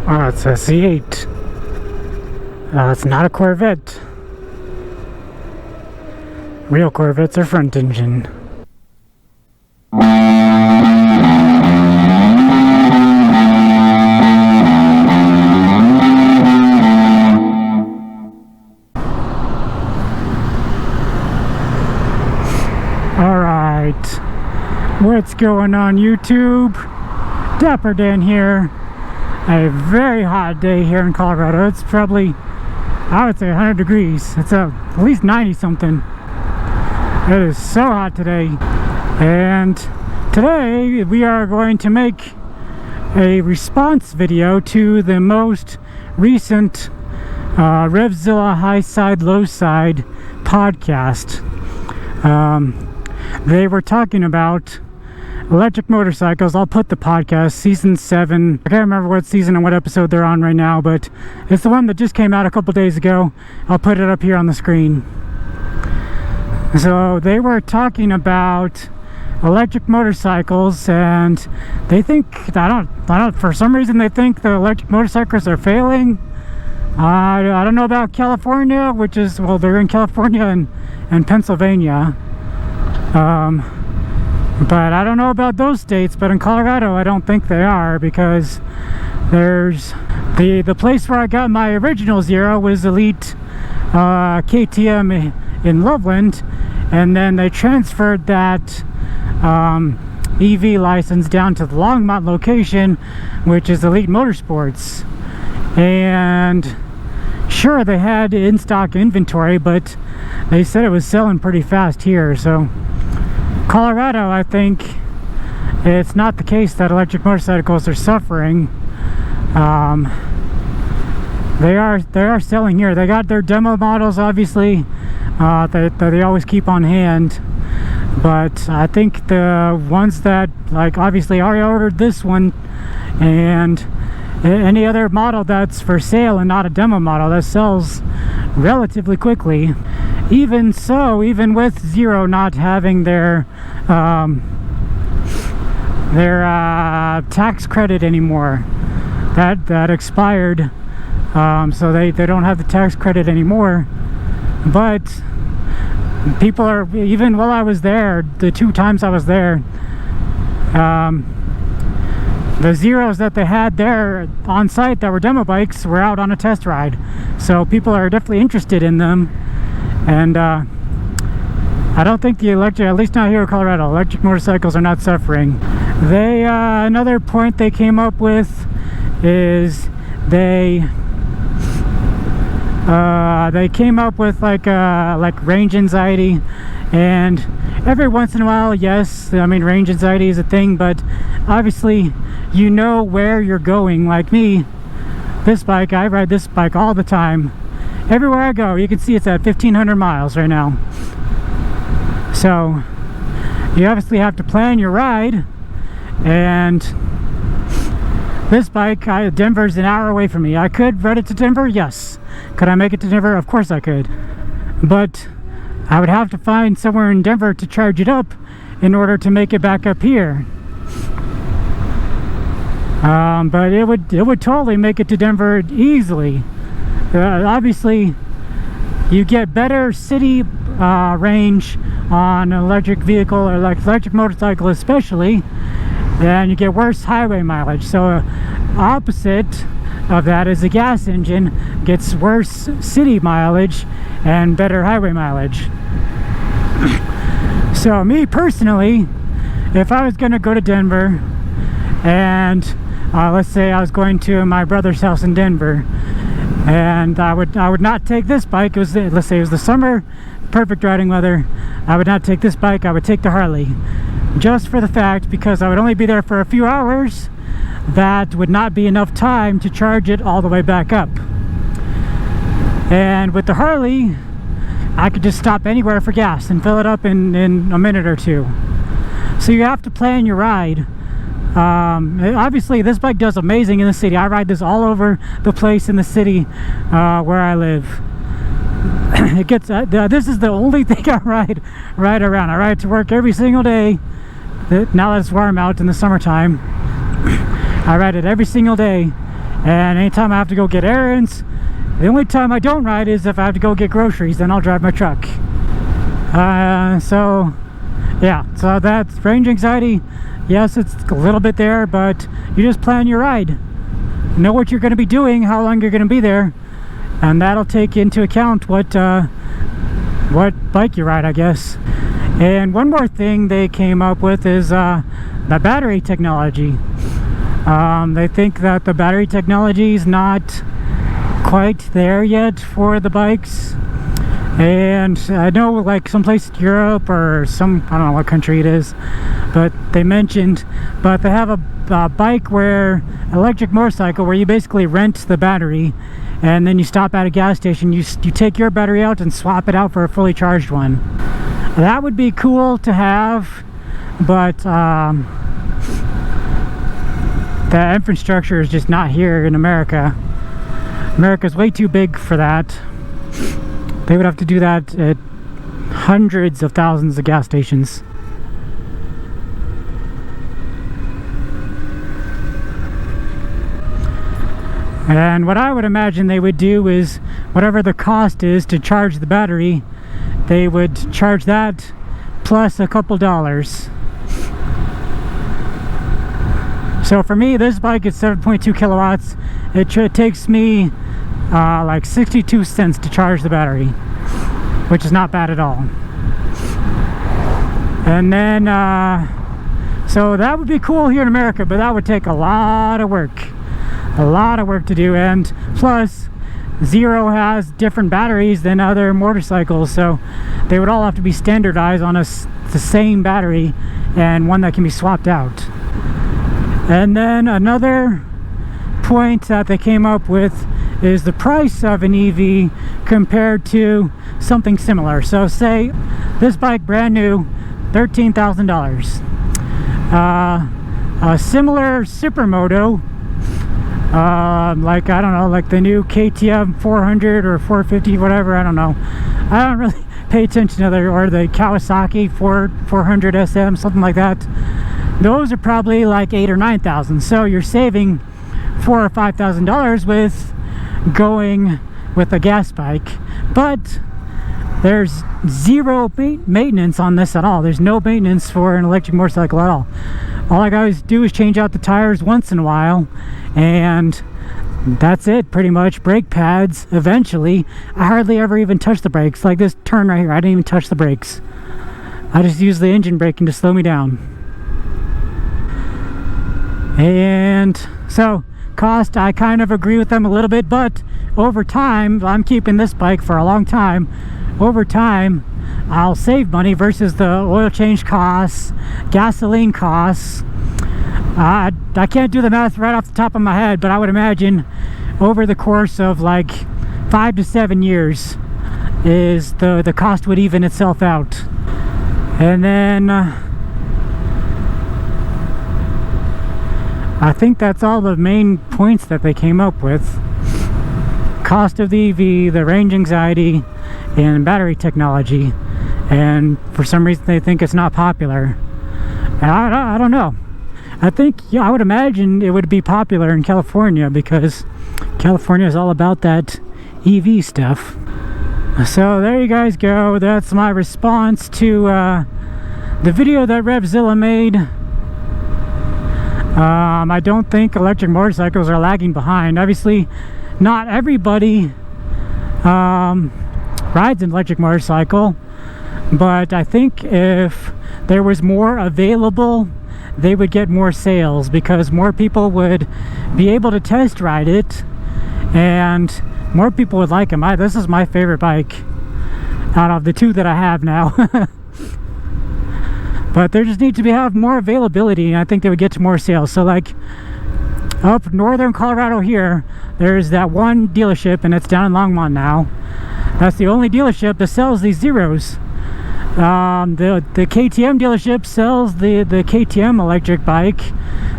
Oh, it's a C8. It's not a Corvette. Real Corvettes are front engine. Alright, what's going on YouTube? Dapper Dan here. A very hot day here in Colorado. It's probably, I would say 100 degrees. It's at least 90 something. It is so hot today. And today we are going to make a response video to the most recent Revzilla Highside Lowside podcast. They were talking about electric motorcycles. I'll put the podcast, season 7. I can't remember what season and what episode they're on right now, but it's the one that just came out a couple days ago. I'll put it up here on the screen. So they were talking about electric motorcycles, and they think, I don't, for some reason they think the electric motorcycles are failing. I don't know about California, which is, well, they're in California and Pennsylvania. But I don't know about those states, but in Colorado I don't think they are, because there's the place where I got my original Zero was Elite KTM in Loveland, and then they transferred that EV license down to the Longmont location, which is Elite Motorsports. And sure, they had in-stock inventory, but they said it was selling pretty fast here. So Colorado, I think it's not the case that electric motorcycles are suffering. They are selling here. They got their demo models, obviously, that they always keep on hand. But I think the ones that, like, obviously I already ordered this one, and any other model that's for sale and not a demo model, that sells relatively quickly. Even so, even with Zero not having their tax credit anymore, that expired, so they don't have the tax credit anymore. But people are, even while I was there, the 2 times I was there, the Zeros that they had there on site that were demo bikes were out on a test ride, so people are definitely interested in them. And I don't think the electric, at least not here in Colorado, electric motorcycles are not suffering. They another point they came up with is they came up with like range anxiety. And every once in a while, yes, I mean, range anxiety is a thing, but obviously you know where you're going. Like me, this bike, I ride this bike all the time. Everywhere I go, you can see it's at 1,500 miles right now. So you obviously have to plan your ride. And this bike, Denver's an hour away from me. I could ride it to Denver, yes. Could I make it to Denver? Of course I could. But I would have to find somewhere in Denver to charge it up in order to make it back up here. But it would totally make it to Denver easily. Obviously, you get better city range on an electric vehicle, or like electric motorcycle especially, and you get worse highway mileage. So opposite of that is a gas engine gets worse city mileage and better highway mileage. So me personally, if I was going to go to Denver, and let's say I was going to my brother's house in Denver, and I would not take this bike. It was, let's say it was the summer, perfect riding weather, I would not take this bike. I would take the Harley, just for the fact, because I would only be there for a few hours. That would not be enough time to charge it all the way back up. And with the Harley, I could just stop anywhere for gas and fill it up in a minute or two. So you have to plan your ride. Obviously this bike does amazing in the city. I ride this all over the place in the city where I live. It gets this is the only thing I ride around. I ride to work every single day. Now that it's warm out in the summertime, I ride it every single day, And anytime I have to go get errands, the only time I don't ride is if I have to go get groceries, then I'll drive my truck. So yeah, so that's range anxiety. Yes, it's a little bit there, but you just plan your ride. Know what you're going to be doing, how long you're going to be there, and that'll take into account what bike you ride, I guess. And one more thing they came up with is the battery technology. They think that the battery technology is not quite there yet for the bikes. And I know like someplace in Europe or some, I don't know what country it is, but they have a bike electric motorcycle where you basically rent the battery, and then you stop at a gas station, you take your battery out and swap it out for a fully charged one. That would be cool to have, but the infrastructure is just not here in America. America's way too big for that. They would have to do that at hundreds of thousands of gas stations. And what I would imagine they would do is whatever the cost is to charge the battery, they would charge that plus a couple dollars. So for me, this bike is 7.2 kilowatts. It takes me like 62 cents to charge the battery, which is not bad at all. And then so that would be cool here in America, but that would take a lot of work to do. And plus Zero has different batteries than other motorcycles, so they would all have to be standardized on the same battery and one that can be swapped out. And then another point that they came up with is the price of an EV compared to something similar. So say this bike, brand new, $13,000. A similar supermoto, like I don't know, like the new KTM 400 or 450, whatever, I don't know. I don't really pay attention to or the Kawasaki 400 SM, something like that. Those are probably like $8,000 or $9,000. So you're saving $4,000 or $5,000 with going with a gas bike, but there's zero maintenance on this at all. There's no maintenance for an electric motorcycle at all. All I gotta do is change out the tires once in a while, and that's it pretty much. Brake pads eventually. I hardly ever even touch the brakes. Like this turn right here, I didn't even touch the brakes. I just use the engine braking to slow me down. And so cost, I kind of agree with them a little bit, but over time, I'm keeping this bike for a long time. Over time, I'll save money versus the oil change costs, gasoline costs. I can't do the math right off the top of my head, but I would imagine over the course of like 5 to 7 years is the cost would even itself out. And then I think that's all the main points that they came up with. Cost of the EV, the range anxiety, and battery technology. And for some reason they think it's not popular. And I don't know. I think, yeah, I would imagine it would be popular in California because California is all about that EV stuff. So there you guys go. That's my response to the video that Revzilla made. I don't think electric motorcycles are lagging behind. Obviously, not everybody rides an electric motorcycle, but I think if there was more available, they would get more sales because more people would be able to test ride it and more people would like them. This is my favorite bike out of the two that I have now. But there just needs to have more availability, and I think they would get to more sales. So like up northern Colorado here, there's that one dealership, and it's down in Longmont now. That's the only dealership that sells these Zeros. The KTM dealership sells the KTM electric bike,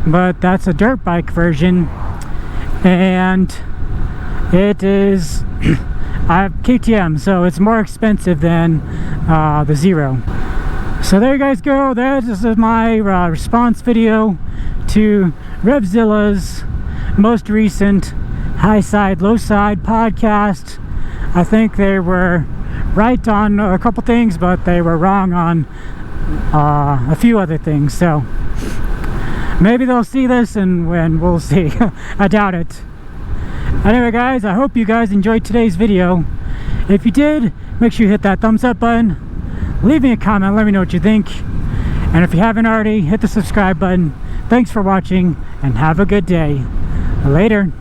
but that's a dirt bike version, and it is KTM, so it's more expensive than the Zero. So there you guys go. That is my response video to Revzilla's most recent Highside, Lowside podcast. I think they were right on a couple things, but they were wrong on a few other things. So maybe they'll see this and we'll see. I doubt it. Anyway guys, I hope you guys enjoyed today's video. If you did, make sure you hit that thumbs up button, leave me a comment, let me know what you think, and if you haven't already, hit the subscribe button. Thanks for watching and have a good day. Later.